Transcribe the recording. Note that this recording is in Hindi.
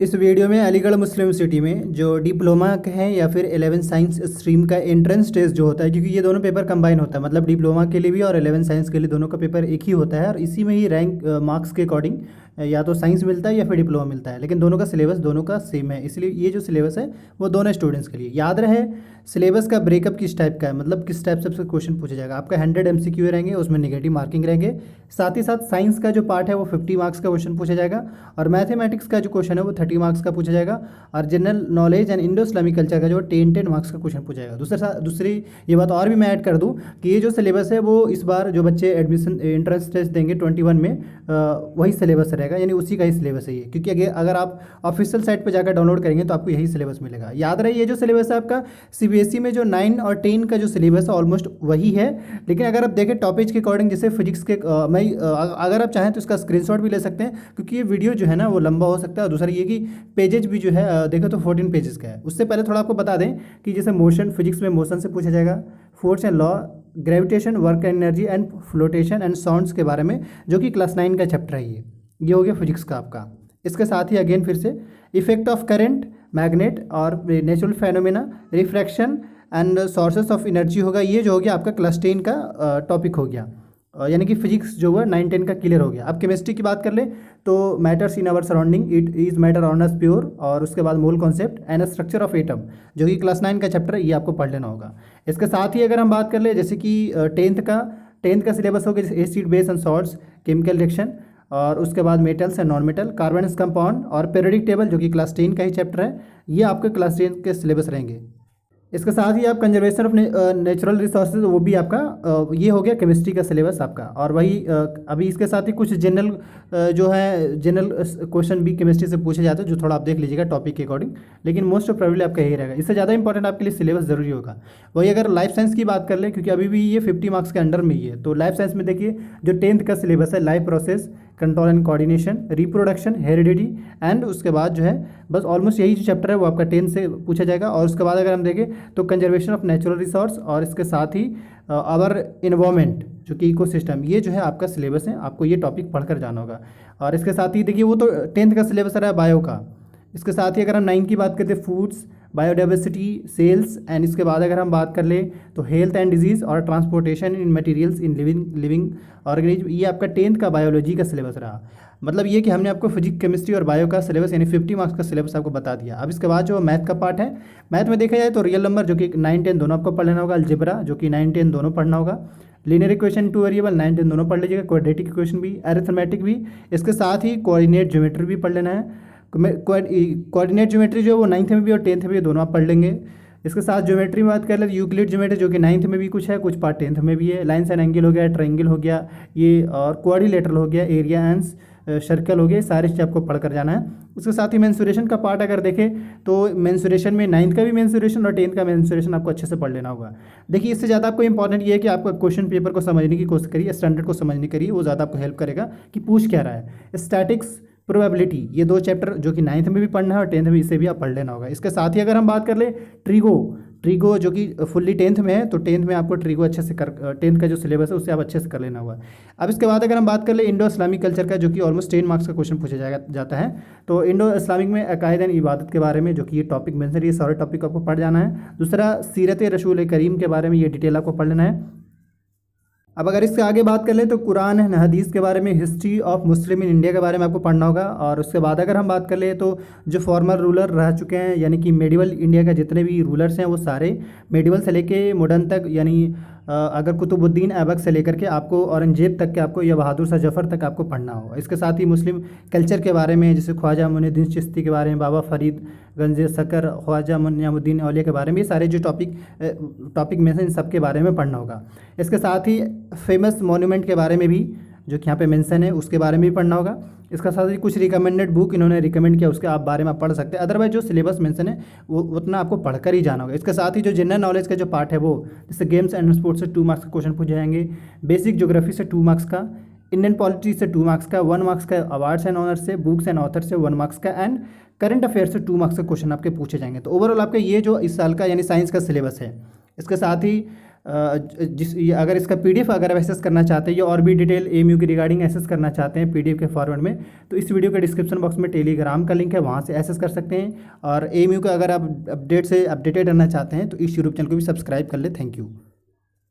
इस वीडियो में अलीगढ़ मुस्लिम यूनिवर्सिटी में जो डिप्लोमा का है या फिर 11 साइंस स्ट्रीम का एंट्रेंस टेस्ट जो होता है, क्योंकि ये दोनों पेपर कंबाइन होता है, मतलब डिप्लोमा के लिए भी और 11 साइंस के लिए दोनों का पेपर एक ही होता है और इसी में ही रैंक मार्क्स के अकॉर्डिंग या तो साइंस मिलता है या फिर डिप्लोमा मिलता है, लेकिन दोनों का सिलेबस दोनों का सेम है। इसलिए ये जो सिलेबस है वो दोनों स्टूडेंट्स के लिए याद रहे। सिलेबस का ब्रेकअप किस टाइप का है, मतलब किस टाइप से क्वेश्चन पूछा जाएगा। आपका 100 MCQ रहेंगे, उसमें नेगेटिव मार्किंग रहेंगे। साथ ही साथ साइंस का जो पार्ट है वो 50 मार्क्स का क्वेश्चन पूछा जाएगा और मैथमेटिक्स का जो क्वेश्चन है वो 30 मार्क्स का पूछा जाएगा और general knowledge and Indo Islamic culture का जो 10 मार्क्स का क्वेश्चन पूछा जाएगा। दूसरी ये बात और भी मैं ऐड कर दूं कि ये जो सिलेबस है वो इस बार जो बच्चे एडमिशन एंट्रेंस टेस्ट देंगे 21 में वही सिलेबस रहेगा, यानी उसी का ही सिलेबस है ये। क्योंकि अगर आप ऑफिशियल साइट पर जाकर डाउनलोड करेंगे तो आपको यही सिलेबस मिलेगा। याद रहे ये जो सिलेबस है आपका CBSE में जो 9 और 10 का जो सिलेबस है ऑलमोस्ट वही है, लेकिन अगर आप देखें टॉपिक के अकॉर्डिंग, जैसे फिजिक्स के अगर आप चाहें तो इसका स्क्रीनशॉट भी ले सकते हैं, क्योंकि ये वीडियो जो है ना वो लंबा हो सकता है। और दूसरा ये कि पेजेज भी जो है देखो तो 14 पेजेस का है। उससे पहले थोड़ा आपको बता दें कि जैसे मोशन, फिजिक्स में मोशन से पूछा जाएगा, force and law, gravitation, work energy and flotation and sounds के बारे में, जो कि क्लास 9 का चैप्टर है। ये हो गया फिजिक्स का आपका। इसके साथ ही अगेन फिर से इफेक्ट ऑफ करंट, मैग्नेट और natural phenomena, refraction and sources of energy होगा। ये जो हो गया आपका क्लास 10 का टॉपिक हो गया, यानी कि फिजिक्स जो हुआ 9-10 का क्लियर हो गया। अब केमिस्ट्री की बात कर ले तो matters in our surrounding, it is matter on us pure, और उसके बाद mole concept and structure of atom, जो कि क्लास 9 का चैप्टर है, ये आपको पढ़ लेना होगा। इसके साथ ही अगर हम बात कर ले जैसे कि 10th का सिलेबस हो गया, जैसे acid, base and salts, chemical reaction, और उसके बाद metals and non metal, carbon compound और पीरियोडिक टेबल, जो कि क्लास 10 का ही चैप्टर है। ये आपके क्लास 10 के सिलेबस रहेंगे। इसके साथ ही आप कंजर्वेशन ऑफ नेचुरल रिसोर्सेज, वो भी आपका ये हो गया केमिस्ट्री का सिलेबस आपका। और वही अभी इसके साथ ही कुछ जनरल जो है जनरल क्वेश्चन भी केमिस्ट्री से पूछे जाते हैं, जो थोड़ा आप देख लीजिएगा टॉपिक के अकॉर्डिंग, लेकिन मोस्ट ऑफ प्रोबेबली आपका यही रहेगा। इससे ज़्यादा इंपॉर्टेंट आपके लिए सिलेबस जरूरी होगा। वही अगर लाइफ साइंस की बात कर ले, क्योंकि अभी भी ये 50 मार्क्स के अंडर में ही है, तो लाइफ साइंस में देखिए जो 10th का सिलेबस है, life process, control and coordination, reproduction, heredity and उसके बाद जो है बस ऑलमोस्ट यही जो चैप्टर है वो आपका 10 से पूछा जाएगा। और उसके बाद अगर हम देखें तो कंजर्वेशन ऑफ नेचुरल रिसोर्स और इसके साथ ही आवर इन्वायरमेंट, जो कि इकोसिस्टम, ये जो है आपका सिलेबस है, आपको ये टॉपिक पढ़कर जाना होगा। और इसके साथ ही देखिए वो तो 10th का सिलेबस रहा है बायो का। इसके साथ ही अगर हम 9 की बात करते हैं, फूड्स, बायोडाइवर्सिटी, सेल्स एंड इसके बाद अगर हम बात कर ले तो हेल्थ एंड डिजीज़ और transportation in materials in living organism, ये आपका 10th का बायोलॉजी का सिलेबस रहा। मतलब ये कि हमने आपको फिजिक्स, केमिस्ट्री और बायो का सिलेबस यानी 50 मार्क्स का सिलेबस आपको बता दिया। अब इसके बाद जो मैथ का पार्ट है, मैथ में देखा जाए तो रियल नंबर, जो कि 9-10 दोनों आपको पढ़ लेना होगा, अलजेब्रा, जो कि 9-10 दोनों पढ़ना होगा, लीनियर इक्वेशन, टू वेरिएबल, 9-10 दोनों पढ़ लीजिएगा, क्वाड्रेटिक इक्वेशन भी, अरिथमेटिक भी। इसके साथ ही कोऑर्डिनेट ज्योमेट्री भी पढ़ लेना है। कोऑर्डिनेट ज्योमेट्री जो है वो 9th में भी और 10th में भी दोनों आप पढ़ लेंगे। इसके साथ ज्योमेट्री में बात कर ले तो यूक्लिड ज्योमेट्री, जो कि 9th में भी कुछ है, कुछ पार्ट 10th में भी है। लाइन्स एंड एंगल हो गया, ट्रायंगल हो गया ये, और क्वाड्रिलेटरल हो गया, एरिया एंड सर्कल हो गया, सारे चीज़ आपको पढ़ कर जाना है। उसके साथ ही मेंसुरेशन का पार्ट अगर देखें तो मेंसुरेशन में 9th का भी मेंसुरेशन और 10th का मेंसुरेशन आपको अच्छे से पढ़ लेना होगा। देखिए इससे ज़्यादा आपको इंपॉर्टेंट ये है कि आपको क्वेश्चन पेपर को समझने की कोशिश करिए, स्टैंडर्ड को समझने करिए, वो ज़्यादा आपको हेल्प करेगा कि पूछ क्या रहा है। स्टैटिक्स, प्रोबेबिलिटी, ये 2 चैप्टर जो कि 9th में भी पढ़ना है और 10th में, इसे भी आप पढ़ लेना होगा। इसके साथ ही अगर हम बात कर ले ट्रीगो जो कि फुल्ली 10th में है, तो 10th में आपको ट्रीगो अच्छे से 10th का जो सिलेबस है उससे आप अच्छे से कर लेना होगा। अब इसके बाद अगर हम बात कर ले इंडो इस्लामिक कल्चर का, जो कि ऑलमोस्ट 10 मार्क्स का क्वेश्चन पूछा जाता है, तो इंडो इस्लामिक में अकायद एंड इबादत के बारे में, जो कि ये टॉपिक मेंशन, ये सारे टॉपिक आपको पढ़ जाना है। दूसरा सीरत रसूल करीम के बारे में, ये डिटेल आपको पढ़ लेना है। अब अगर इससे आगे बात कर ले तो कुरान एंड हदीस के बारे में, history of Muslim in India के बारे में आपको पढ़ना होगा। और उसके बाद अगर हम बात कर ले तो जो फॉर्मर रूलर रह चुके हैं, यानी कि मेडिवल इंडिया का जितने भी रूलर्स हैं वो सारे मेडिवल से लेके मॉडर्न तक, यानी अगर कुतुबुद्दीन ऐबक से लेकर के आपको औरंगजेब तक के आपको, या बहादुर शाह जफ़र तक आपको पढ़ना होगा। इसके साथ ही मुस्लिम कल्चर के बारे में, जैसे ख्वाजा मुइनुद्दीन चिश्ती के बारे में, बाबा फरीद गंज सक्कर, ख्वाजा नियामुद्दीन औलिया के बारे में, ये सारे जो टॉपिक में से इन सब के बारे में पढ़ना होगा। इसके साथ ही फेमस मोन्यूमेंट के बारे में भी, जो कि यहाँ पे मेंशन है, उसके बारे में भी पढ़ना होगा। इसका साथ ही कुछ रिकमेंडेड बुक इन्होंने रिकमेंड किया, उसके आप बारे में आप पढ़ सकते हैं। अदरवाइज जो सिलेबस मेंशन है वो उतना आपको पढ़कर ही जाना होगा। इसके साथ ही जो जनरल नॉलेज का जो पार्ट है वो, जैसे गेम्स एंड स्पोर्ट्स से 2 मार्क्स का क्वेश्चन पूछे जाएंगे, बेसिक ज्योग्राफी से 2 मार्क्स का, इंडियन पॉलिटी से 2 मार्क्स का, 1 मार्क्स का अवार्ड्स एंड ऑनर्स से, बुक्स एंड ऑथर से 1 मार्क्स का, एंड करंट अफेयर से 2 मार्क्स का क्वेश्चन आपके पूछे जाएंगे। तो ओवरऑल आपका ये जो इस साल का यानी साइंस का सिलेबस है। इसके साथ ही अगर इसका पीडीएफ अगर आप एक्सेस करना चाहते हैं या और भी डिटेल एएमयू की रिगार्डिंग एक्सेस करना चाहते हैं पीडीएफ के फॉर्मेट में, तो इस वीडियो के डिस्क्रिप्शन बॉक्स में टेलीग्राम का लिंक है, वहाँ से एक्सेस कर सकते हैं। और एएमयू का अगर आप अपडेटेड रहना चाहते हैं तो इस यूट्यूब चैनल को भी सब्सक्राइब कर ले। Thank you.